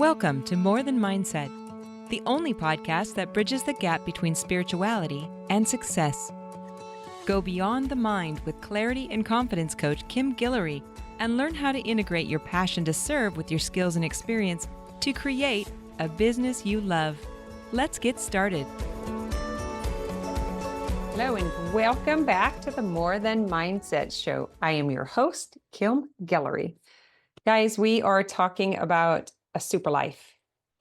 Welcome to More Than Mindset, the only podcast that bridges the gap between spirituality and success. Go beyond the mind with clarity and confidence coach Kim Guillory and learn how to integrate your passion to serve with your skills and experience to create a business you love. Let's get started. Hello and welcome back to the More Than Mindset show. I am your host, Kim Guillory. Guys, we are talking about a super life,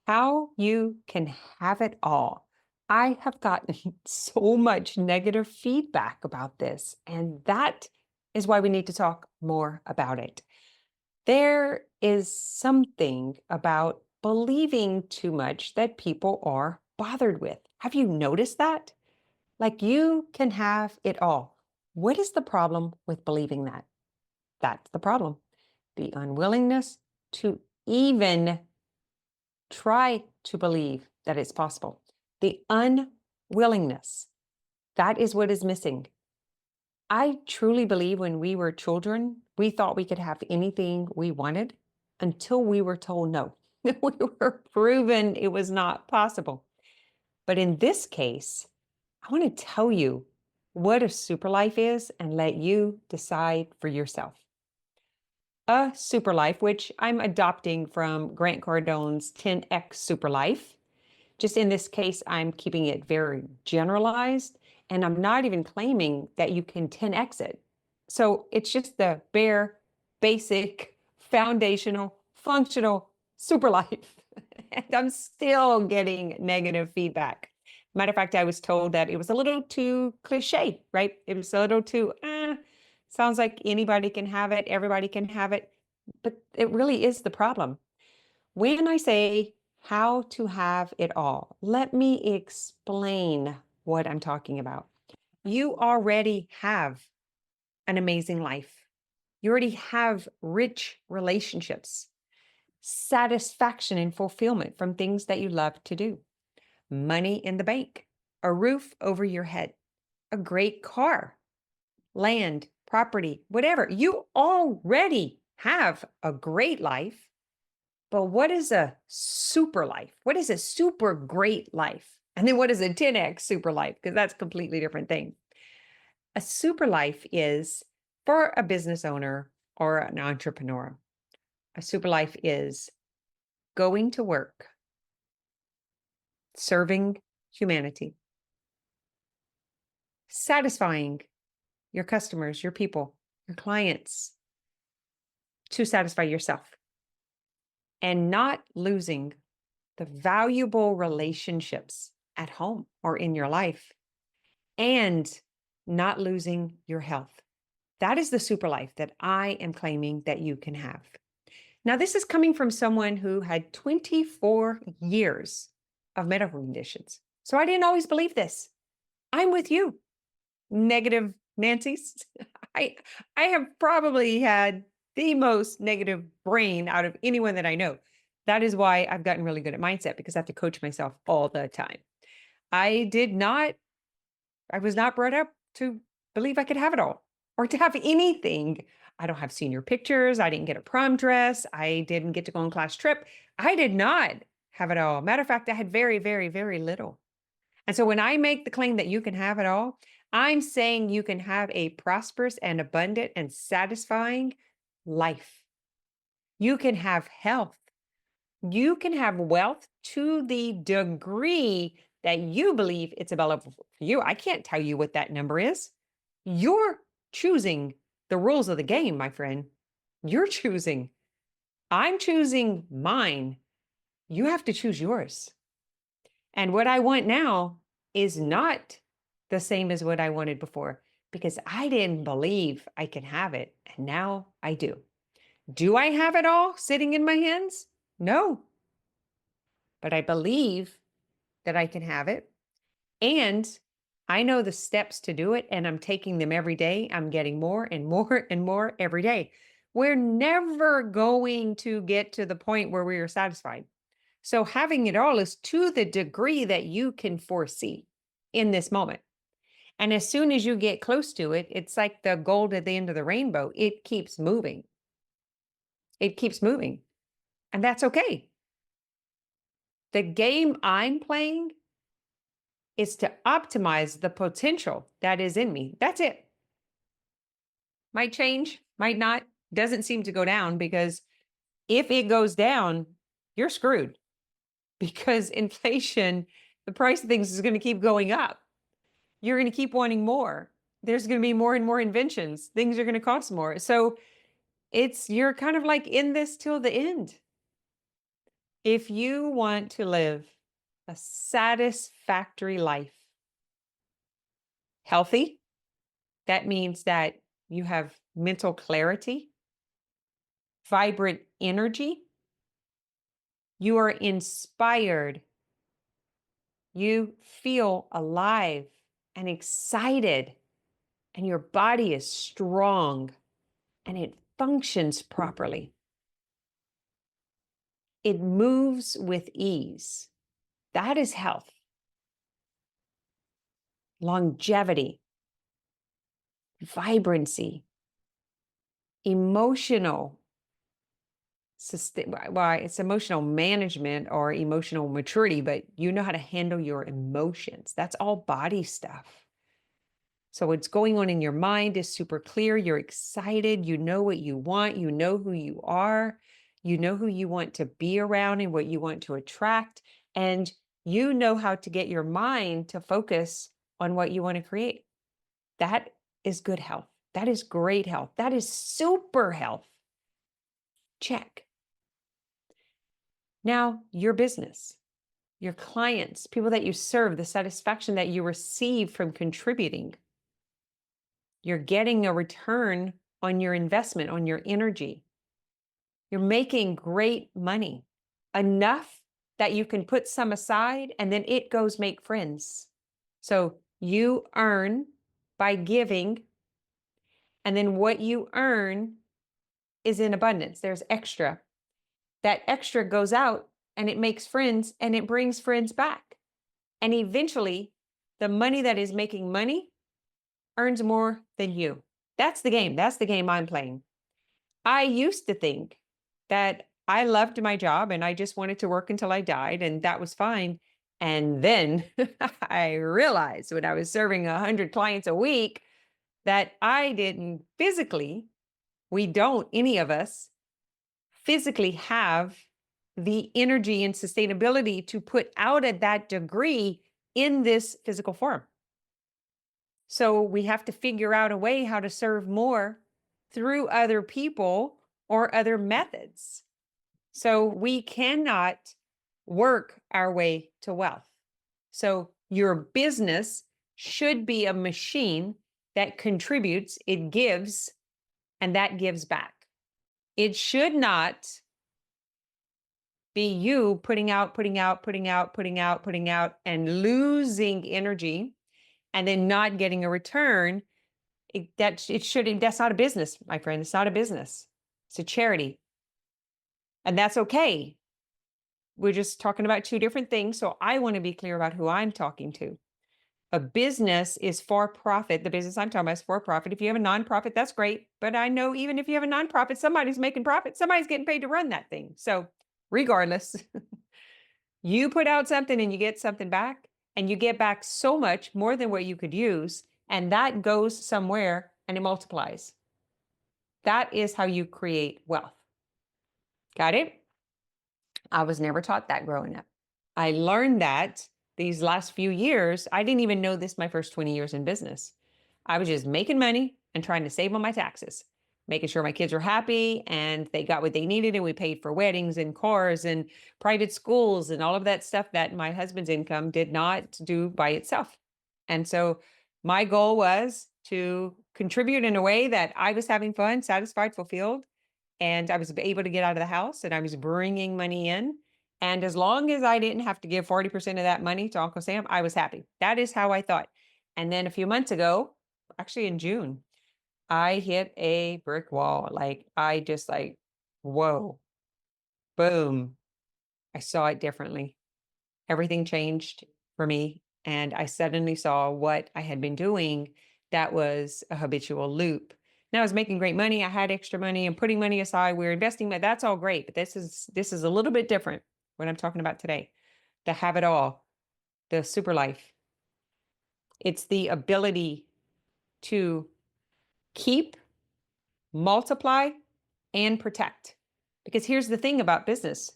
how you can have it all. I have gotten so much negative feedback about this, and that is why we need to talk more about it. There is something about believing too much that people are bothered with. Have you noticed that? Like you can have it all. What is the problem with believing that? That's the problem. The unwillingness to even try to believe that it's possible. The unwillingness. That is what is missing. I truly believe when we were children, we thought we could have anything we wanted until we were told no. We were proven it was not possible. But in this case, I want to tell you what a super life is and let you decide for yourself. A super life, which I'm adopting from Grant Cardone's 10X Super Life. Just in this case, I'm keeping it very generalized, and I'm not even claiming that you can 10X it. So it's just the bare, basic, foundational, functional super life. And I'm still getting negative feedback. Matter of fact, I was told that it was a little too cliche, right? It was a little too, sounds like anybody can have it, everybody can have it. But it really is the problem. When I say how to have it all, let me explain what I'm talking about. You already have an amazing life. You already have rich relationships, satisfaction and fulfillment from things that you love to do, money in the bank, a roof over your head, a great car, land, property, whatever. You already have a great life. But what is a super life? What is a super great life? And then what is a 10X super life? Because that's a completely different thing. A super life is for a business owner or an entrepreneur. A super life is going to work, serving humanity, satisfying your customers, your people, your clients, to satisfy yourself, and not losing the valuable relationships at home or in your life, and not losing your health. That is the super life that I am claiming that you can have. Now, this is coming from someone who had 24 years of medical conditions. So I didn't always believe this. I'm with you, negative Nancy's. I have probably had the most negative brain out of anyone that I know. That is why I've gotten really good at mindset, because I have to coach myself all the time. I was not brought up to believe I could have it all or to have anything. I don't have senior pictures. I didn't get a prom dress. I didn't get to go on class trip. I did not have it all. Matter of fact, I had very, very, very little. And so when I make the claim that you can have it all, I'm saying you can have a prosperous and abundant and satisfying life. You can have health. You can have wealth to the degree that you believe it's available for you. I can't tell you what that number is. You're choosing the rules of the game, my friend. You're choosing. I'm choosing mine. You have to choose yours. And what I want now is not the same as what I wanted before, because I didn't believe I could have it. And now I do. Do I have it all sitting in my hands? No. But I believe that I can have it. And I know the steps to do it, and I'm taking them every day. I'm getting more and more and more every day. We're never going to get to the point where we are satisfied. So having it all is to the degree that you can foresee in this moment. And as soon as you get close to it, it's like the gold at the end of the rainbow. It keeps moving. It keeps moving. And that's okay. The game I'm playing is to optimize the potential that is in me. That's it. Might change, might not, doesn't seem to go down because if it goes down, you're screwed because inflation, the price of things is going to keep going up. You're going to keep wanting more. There's going to be more and more inventions. Things are going to cost more. So you're kind of like in this till the end. If you want to live a satisfactory life, healthy, that means that you have mental clarity, vibrant energy, you are inspired, you feel alive and excited, and your body is strong and it functions properly. It moves with ease. That is health. Longevity, vibrancy, emotional, well, it's emotional management or emotional maturity, but you know how to handle your emotions. That's all body stuff. So what's going on in your mind is super clear. You're excited. You know what you want. You know who you are. You know who you want to be around and what you want to attract. And you know how to get your mind to focus on what you want to create. That is good health. That is great health. That is super health. Check. Now, your business, your clients, people that you serve, the satisfaction that you receive from contributing. You're getting a return on your investment, on your energy. You're making great money, enough that you can put some aside and then it goes make friends. So you earn by giving, and then what you earn is in abundance. There's extra. That extra goes out and it makes friends and it brings friends back. And eventually, the money that is making money earns more than you. That's the game. That's the game I'm playing. I used to think that I loved my job and I just wanted to work until I died, and that was fine. And then I realized when I was serving 100 clients a week that I didn't physically, we don't, any of us, physically have the energy and sustainability to put out at that degree in this physical form. So we have to figure out a way how to serve more through other people or other methods. So we cannot work our way to wealth. So your business should be a machine that contributes, it gives, and that gives back. It should not be you putting out, and losing energy and then not getting a return. That's not a business, my friend. It's not a business. It's a charity. And that's okay. We're just talking about two different things. So I want to be clear about who I'm talking to. A business is for profit. The business I'm talking about is for profit. If you have a nonprofit, that's great. But I know even if you have a nonprofit, somebody's making profit. Somebody's getting paid to run that thing. So regardless, you put out something and you get something back, and you get back so much more than what you could use. And that goes somewhere and it multiplies. That is how you create wealth. Got it? I was never taught that growing up. I learned that these last few years. I didn't even know this my first 20 years in business. I was just making money and trying to save on my taxes, making sure my kids were happy and they got what they needed. And we paid for weddings and cars and private schools and all of that stuff that my husband's income did not do by itself. And so my goal was to contribute in a way that I was having fun, satisfied, fulfilled, and I was able to get out of the house and I was bringing money in. And as long as I didn't have to give 40% of that money to Uncle Sam, I was happy. That is how I thought. And then a few months ago, actually in June, I hit a brick wall. I just whoa, boom. I saw it differently. Everything changed for me. And I suddenly saw what I had been doing that was a habitual loop. Now I was making great money. I had extra money and putting money aside. We're investing, but that's all great. But this is a little bit different what I'm talking about today. the have it all, the super life. It's the ability to keep, multiply, and protect. Because here's the thing about business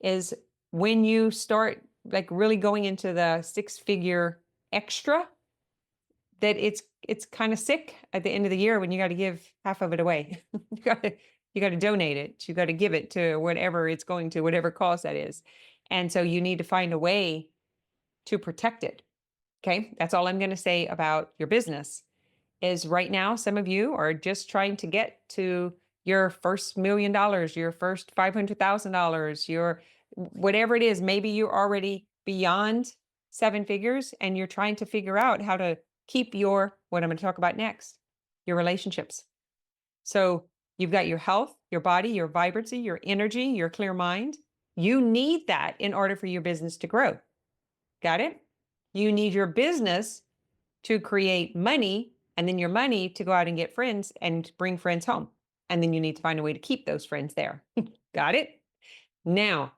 is when you start like really going into the six-figure extra, that it's kind of sick at the end of the year when you got to give half of it away. you got to donate it. You got to give it to whatever it's going to, whatever cause that is. And so you need to find a way to protect it. Okay? That's all I'm going to say about your business. Is right now some of you are just trying to get to your first $1 million, your first $500,000, your whatever it is. Maybe you're already beyond seven figures and you're trying to figure out how to keep your, what I'm going to talk about next, your relationships. So you've got your health, your body, your vibrancy, your energy, your clear mind. You need that in order for your business to grow. Got it? You need your business to create money, and then your money to go out and get friends and bring friends home. And then you need to find a way to keep those friends there. Got it? Now,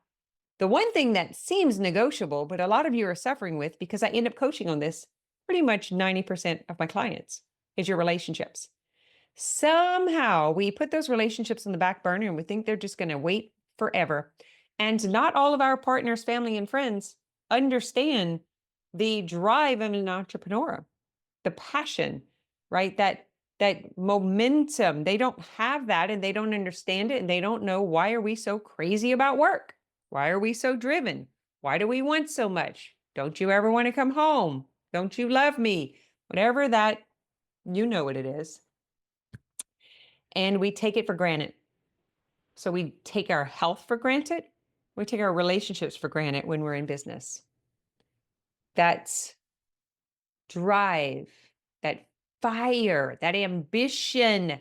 the one thing that seems negotiable, but a lot of you are suffering with, because I end up coaching on this pretty much 90% of my clients, is your relationships. Somehow we put those relationships on the back burner and we think they're just going to wait forever. And not all of our partners, family, and friends understand the drive of an entrepreneur, the passion, right? That momentum. They don't have that and they don't understand it and they don't know, why are we so crazy about work? Why are we so driven? Why do we want so much? Don't you ever want to come home? Don't you love me? Whatever that, you know what it is. And we take it for granted. So we take our health for granted. We take our relationships for granted when we're in business. That's drive, that fire, that ambition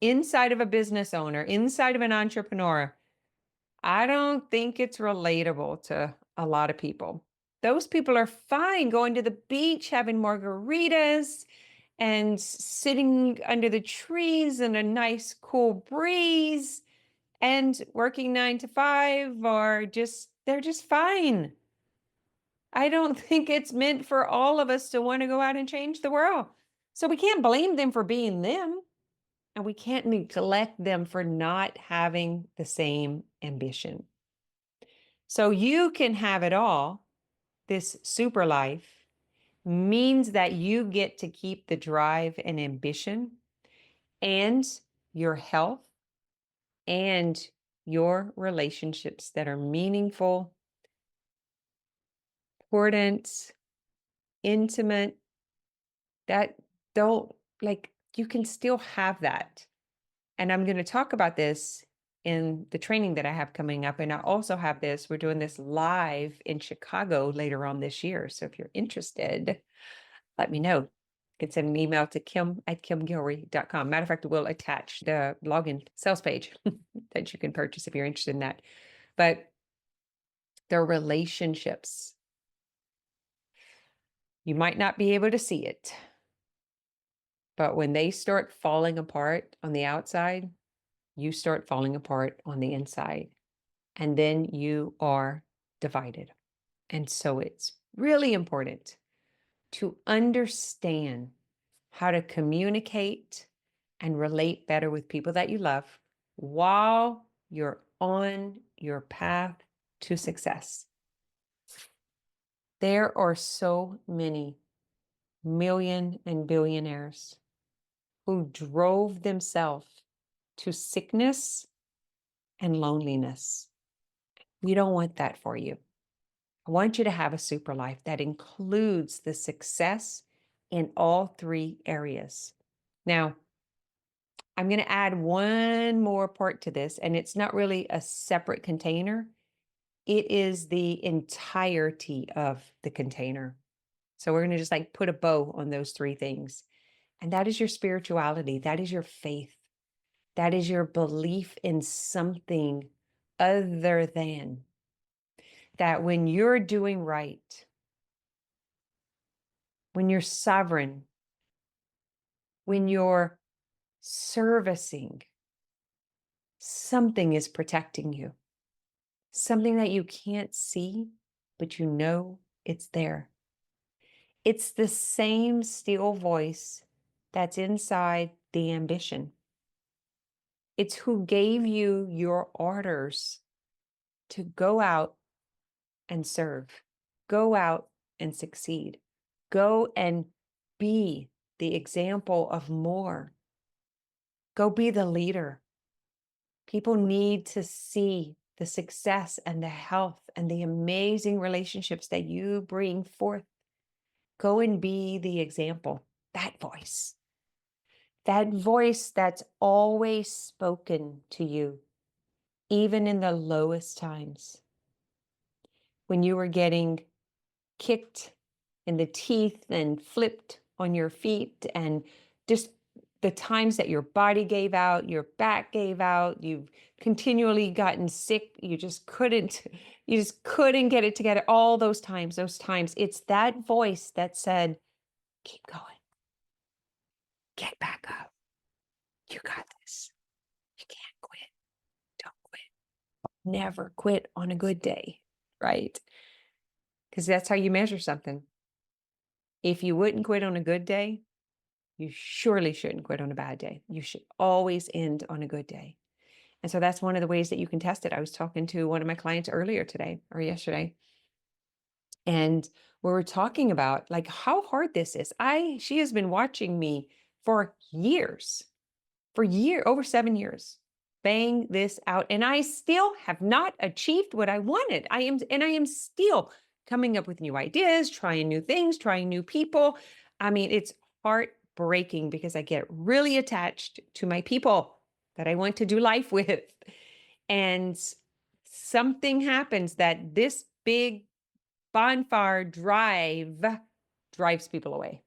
inside of a business owner, inside of an entrepreneur. I don't think it's relatable to a lot of people. Those people are fine going to the beach, having margaritas, and sitting under the trees in a nice cool breeze and working 9 to 5, or they're just fine. I don't think it's meant for all of us to want to go out and change the world. So we can't blame them for being them, and we can't neglect them for not having the same ambition. So you can have it all. This super life means that you get to keep the drive and ambition and your health and your relationships that are meaningful, important, intimate, that don't, like, you can still have that. And I'm going to talk about this in the training that I have coming up. And I also have this, we're doing this live in Chicago later on this year. So if you're interested, let me know. You can send an email to kim@kimguillory.com. Matter of fact, we'll attach the login sales page that you can purchase if you're interested in that. But the relationships, you might not be able to see it, but when they start falling apart on the outside, you start falling apart on the inside, and then you are divided. And so it's really important to understand how to communicate and relate better with people that you love while you're on your path to success. There are so many million and billionaires who drove themselves to sickness and loneliness. We don't want that for you. I want you to have a super life that includes the success in all three areas. Now, I'm going to add one more part to this, and it's not really a separate container. It is the entirety of the container. So we're going to just like put a bow on those three things. And that is your spirituality. That is your faith. That is your belief in something other than that. When you're doing right, when you're sovereign, when you're servicing, something is protecting you. Something that you can't see, but you know it's there. It's the same still voice that's inside the ambition. It's who gave you your orders to go out and serve, go out and succeed, go and be the example of more, go be the leader. People need to see the success and the health and the amazing relationships that you bring forth. Go and be the example, that voice that's always spoken to you, even in the lowest times. When you were getting kicked in the teeth and flipped on your feet, and just the times that your body gave out, your back gave out, you've continually gotten sick, you just couldn't get it together. All those times, it's that voice that said, keep going, get back up. You got this. You can't quit. Don't quit. Never quit on a good day, right? Because that's how you measure something. If you wouldn't quit on a good day, you surely shouldn't quit on a bad day. You should always end on a good day. And so that's one of the ways that you can test it. I was talking to one of my clients earlier today or yesterday, and we were talking about like how hard this is. She has been watching me for years, over 7 years, bang this out. And I still have not achieved what I wanted. I am still coming up with new ideas, trying new things, trying new people. I mean, it's heartbreaking because I get really attached to my people that I want to do life with. And something happens that this big bonfire drives people away.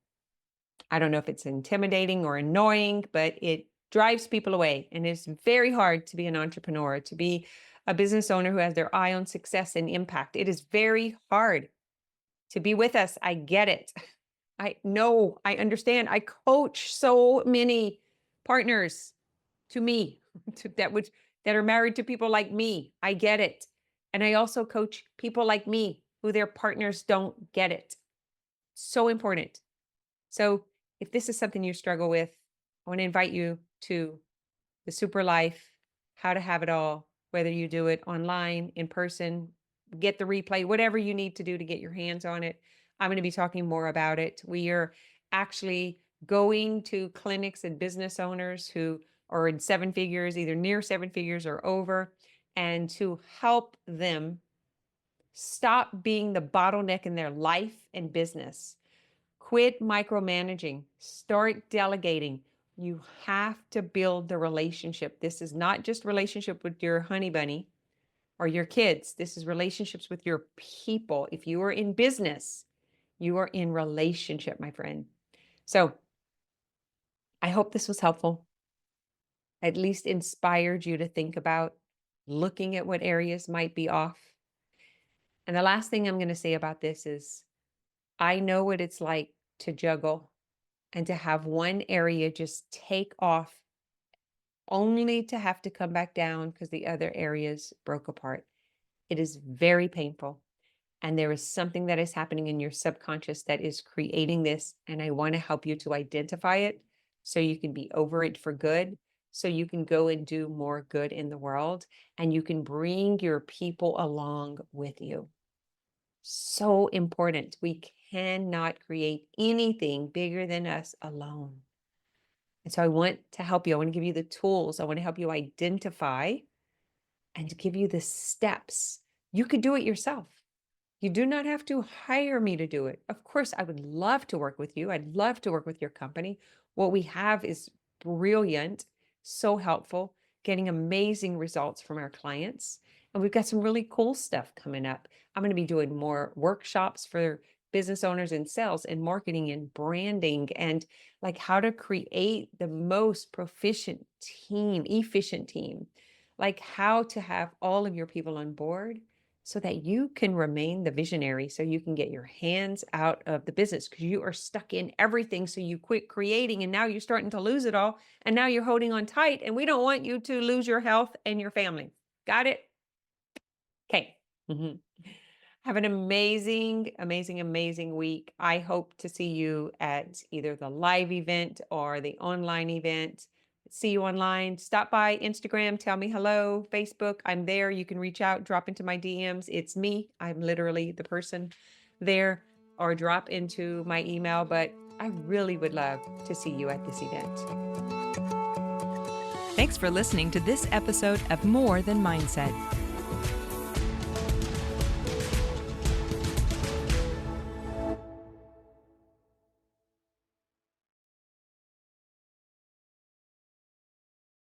I don't know if it's intimidating or annoying, but it drives people away. And it's very hard to be an entrepreneur, to be a business owner who has their eye on success and impact. It is very hard to be with us. I get it. I know, I understand. I coach so many partners to me that are married to people like me. I get it. And I also coach people like me who their partners don't get it. So important. So if this is something you struggle with, I want to invite you to the Super Life, How to Have It All, whether you do it online, in person, get the replay, whatever you need to do to get your hands on it. I'm going to be talking more about it. We are actually going to clinics and business owners who are in 7 figures, either near 7 figures or over, and to help them stop being the bottleneck in their life and business. Quit micromanaging, start delegating. You have to build the relationship. This is not just relationship with your honey bunny or your kids. This is relationships with your people. If you are in business, you are in relationship, my friend. So I hope this was helpful, at least inspired you to think about looking at what areas might be off. And the last thing I'm going to say about this is I know what it's like to juggle and to have one area just take off only to have to come back down because the other areas broke apart. It is very painful. And there is something that is happening in your subconscious that is creating this. And I want to help you to identify it so you can be over it for good, so you can go and do more good in the world, and you can bring your people along with you. So important. We cannot create anything bigger than us alone. And so I want to help you. I want to give you the tools. I want to help you identify and to give you the steps. You could do it yourself. You do not have to hire me to do it. Of course, I would love to work with you. I'd love to work with your company. What we have is brilliant, so helpful, getting amazing results from our clients. And we've got some really cool stuff coming up. I'm going to be doing more workshops for business owners in sales and marketing and branding, and like how to create the most efficient team, like how to have all of your people on board so that you can remain the visionary, so you can get your hands out of the business because you are stuck in everything. So you quit creating and now you're starting to lose it all. And now you're holding on tight, and we don't want you to lose your health and your family. Got it? Okay. Have an amazing, amazing, amazing week. I hope to see you at either the live event or the online event. See you online. Stop by Instagram, tell me hello. Facebook, I'm there. You can reach out, drop into my DMs. It's me. I'm literally the person there, or drop into my email. But I really would love to see you at this event. Thanks for listening to this episode of More Than Mindset.